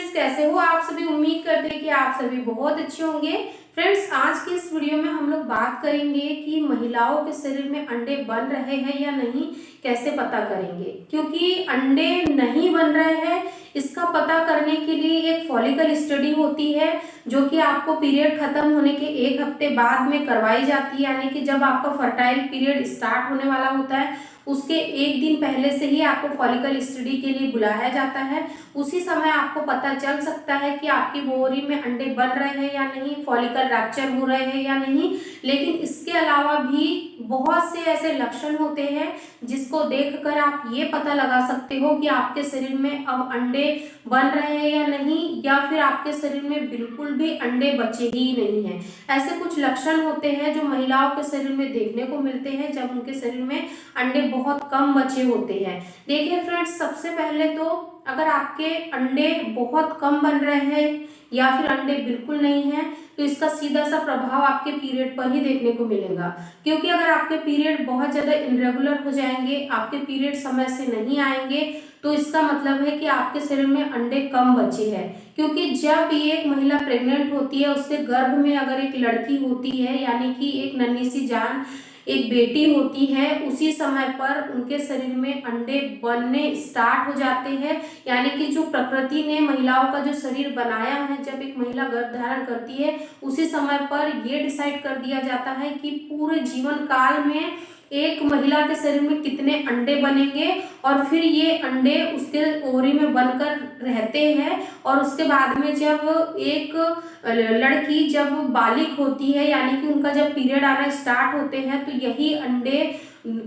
Friends, कैसे हो आप सभी। उम्मीद करते हैं कि आप सभी बहुत अच्छे होंगे। फ्रेंड्स, आज की इस वीडियो में हम लोग बात करेंगे कि महिलाओं के शरीर में अंडे बन रहे हैं या नहीं, कैसे पता करेंगे। क्योंकि अंडे नहीं बन रहे हैं, इसका पता करने के लिए एक फॉलिकल स्टडी होती है जो कि आपको पीरियड खत्म होने के 1 हफ्ते बाद में करवाई जाती है। यानी कि जब आपका फर्टाइल पीरियड स्टार्ट होने वाला होता है उसके 1 दिन पहले से ही आपको फॉलिकल स्टडी के लिए बुलाया जाता है। उसी समय आपको पता चल सकता है कि आपकी ओवरी में अंडे बन रहे हैं या नहीं, फॉलिकल रैप्चर हो रहे हैं या नहीं। लेकिन इसके अलावा भी बहुत से ऐसे लक्षण होते हैं जिसको देखकर आप ये पता लगा सकते हो कि आपके शरीर में अब अंडे बन रहे हैं या नहीं, या फिर आपके शरीर में बिल्कुल भी अंडे बचे ही नहीं हैं। ऐसे कुछ लक्षण होते हैं जो महिलाओं के शरीर में देखने को मिलते हैं जब उनके शरीर में अंडे बहुत कम बचे होते हैं। देखिए फ्रेंड्स, सबसे पहले तो अगर आपके अंडे बहुत कम बन रहे हैं या फिर अंडे बिल्कुल नहीं है तो इसका सीधा सा प्रभाव आपके पीरियड पर ही देखने को मिलेगा। क्योंकि अगर आपके पीरियड बहुत ज़्यादा इरेगुलर हो जाएंगे, आपके पीरियड समय से नहीं आएंगे, तो इसका मतलब है कि आपके शरीर में अंडे कम बचे हैं। क्योंकि जब ये एक महिला प्रेग्नेंट होती है, उसके गर्भ में अगर एक लड़की होती है, यानी कि एक नन्ही सी जान एक बेटी होती है, उसी समय पर उनके शरीर में अंडे बनने स्टार्ट हो जाते हैं। यानी कि जो प्रकृति ने महिलाओं का जो शरीर बनाया है, जब एक महिला गर्भ धारण करती है उसी समय पर यह डिसाइड कर दिया जाता है कि पूरे जीवन काल में एक महिला के शरीर में कितने अंडे बनेंगे, और फिर ये अंडे उसके ओवरी में बनकर रहते हैं। और उसके बाद में जब एक लड़की जब बालिग होती है, यानी कि उनका जब पीरियड आना स्टार्ट होते हैं, तो यही अंडे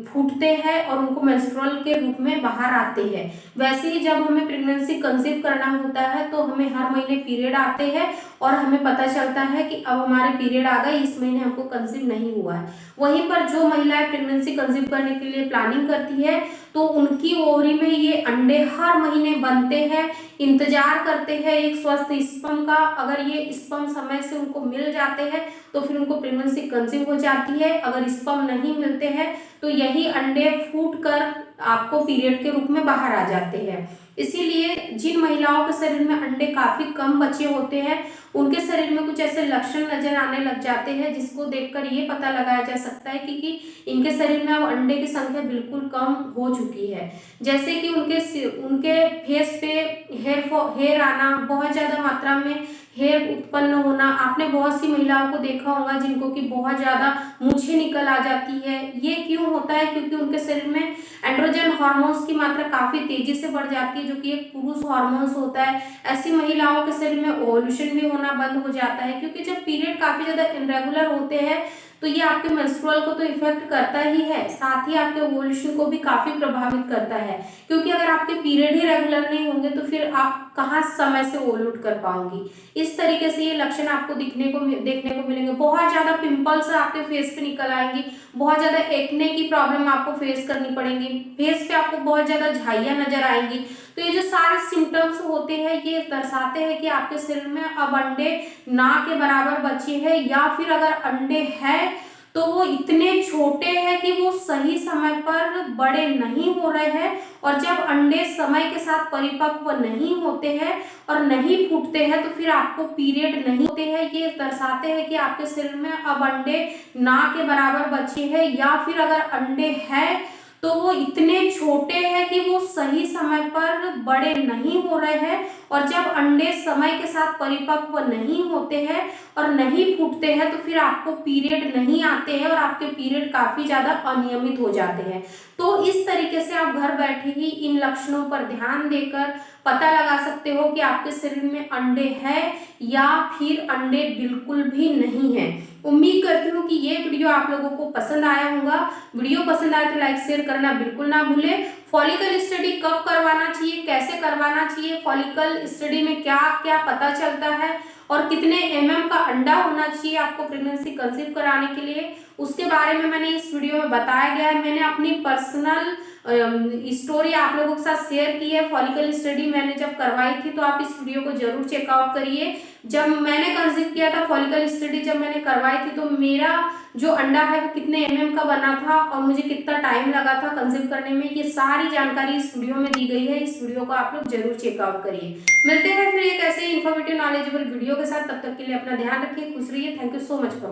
फूटते हैं और उनको मेंस्ट्रुअल के रूप में बाहर आते हैं। वैसे ही जब हमें प्रेगनेंसी कंसीव करना होता है तो हमें हर महीने पीरियड आते हैं और हमें पता चलता है कि अब हमारे पीरियड आ गए, इस महीने हमको कंसीव नहीं हुआ है। वहीं पर जो महिलाएं प्रेगनेंसी कंसीव करने के लिए प्लानिंग करती है तो उनकी ओवरी में ये अंडे हर महीने बनते हैं, इंतजार करते हैं एक स्वस्थ स्पर्म का। अगर ये स्पर्म समय से उनको मिल जाते हैं तो फिर उनको प्रेगनेंसी कंसीव हो जाती है। अगर स्पर्म नहीं मिलते हैं तो यही अंडे फूट कर आपको पीरियड के रूप में बाहर आ जाते हैं। इसीलिए जिन महिलाओं के शरीर में अंडे काफी कम बचे होते हैं उनके शरीर में कुछ ऐसे लक्षण नजर आने लग जाते हैं जिसको देखकर ये पता लगाया जा सकता है कि इनके शरीर में अब अंडे की संख्या बिल्कुल कम हो चुकी है। जैसे कि उनके फेस पे हेयर आना, बहुत ज्यादा मात्रा में हेयर उत्पन्न होना। आपने बहुत सी महिलाओं को देखा होगा जिनको कि बहुत ज्यादा मूछें निकल आ जाती है। ये क्यों होता है? क्योंकि उनके शरीर में एंड्रोजन हार्मोन्स की मात्रा काफी तेजी से बढ़ जाती है, जो कि एक पुरुष हार्मोन्स होता है। ऐसी महिलाओं के शरीर में ओव्यूलेशन भी होना बंद हो जाता है, क्योंकि जब पीरियड काफी ज्यादा इरेगुलर होते हैं तो ये आपके मेंस्ट्रुअल को तो इफेक्ट करता ही है, साथ ही आपके ओव्यूलेशन को भी काफी प्रभावित करता है। क्योंकि अगर आपके पीरियड ही रेगुलर नहीं होंगे तो फिर आप कहाँ समय से ओव्यूलेट कर पाओगी। इस तरीके से ये लक्षण आपको देखने को मिलेंगे। बहुत ज्यादा पिंपल्स आपके फेस पे निकल आएंगी, बहुत ज्यादा एक्ने की प्रॉब्लम आपको फेस करनी पड़ेगी, फेस पे आपको बहुत ज्यादा झाइयां नजर आएंगी। तो ये जो सारे सिम्टम्स होते हैं ये दर्शाते हैं कि आपके शरीर में अब अंडे ना के बराबर बचे हैं, या फिर अगर अंडे हैं तो वो इतने छोटे हैं कि वो सही समय पर बड़े नहीं हो रहे हैं। और जब अंडे समय के साथ परिपक्व नहीं होते हैं और नहीं फूटते हैं तो फिर आपको पीरियड नहीं होते हैं। ये दर्शाते हैं कि आपके शरीर में अब अंडे ना के बराबर बचे हैं, या फिर अगर अंडे हैं तो वो इतने छोटे हैं कि वो सही समय पर बड़े नहीं हो रहे हैं। और जब अंडे समय के साथ परिपक्व नहीं होते हैं और नहीं फूटते हैं तो फिर आपको पीरियड नहीं आते हैं और आपके पीरियड काफी ज्यादा अनियमित हो जाते हैं। तो इस तरीके से आप घर बैठे ही इन लक्षणों पर ध्यान देकर पता लगा सकते हो कि आपके शरीर में अंडे हैं या फिर अंडे बिल्कुल भी नहीं है। उम्मीद करती हूँ कि ये वीडियो आप लोगों को पसंद आया होगा। वीडियो पसंद आए तो लाइक शेयर करना बिल्कुल ना भूलें। फॉलिकल स्टडी कब करवाना चाहिए, कैसे करवाना चाहिए, फॉलिकल स्टडी में क्या क्या पता चलता है और कितने mm का अंडा होना चाहिए आपको प्रेगनेंसी कंसीव कराने के लिए, उसके बारे में मैंने इस वीडियो में बताया गया है। मैंने अपनी पर्सनल स्टोरी आप लोगों के साथ शेयर की है। फॉलिकल स्टडी मैंने जब करवाई थी तो आप इस वीडियो को जरूर चेकआउट करिए। जब मैंने कंसीव किया था, फॉलिकल स्टडी जब मैंने करवाई थी, तो मेरा जो अंडा है वो कितने का बना था और मुझे कितना टाइम लगा था कंसीव करने में, ये सारी जानकारी इस वीडियो में दी गई है। इस वीडियो को आप लोग जरूर चेकआउट करिए। मिलते हैं फिर एक ऐसे इन्फॉर्मेटिव नॉलेजेबल वीडियो के साथ। तब तक के लिए अपना ध्यान रखिए, खुश रहिए। Thank you so much for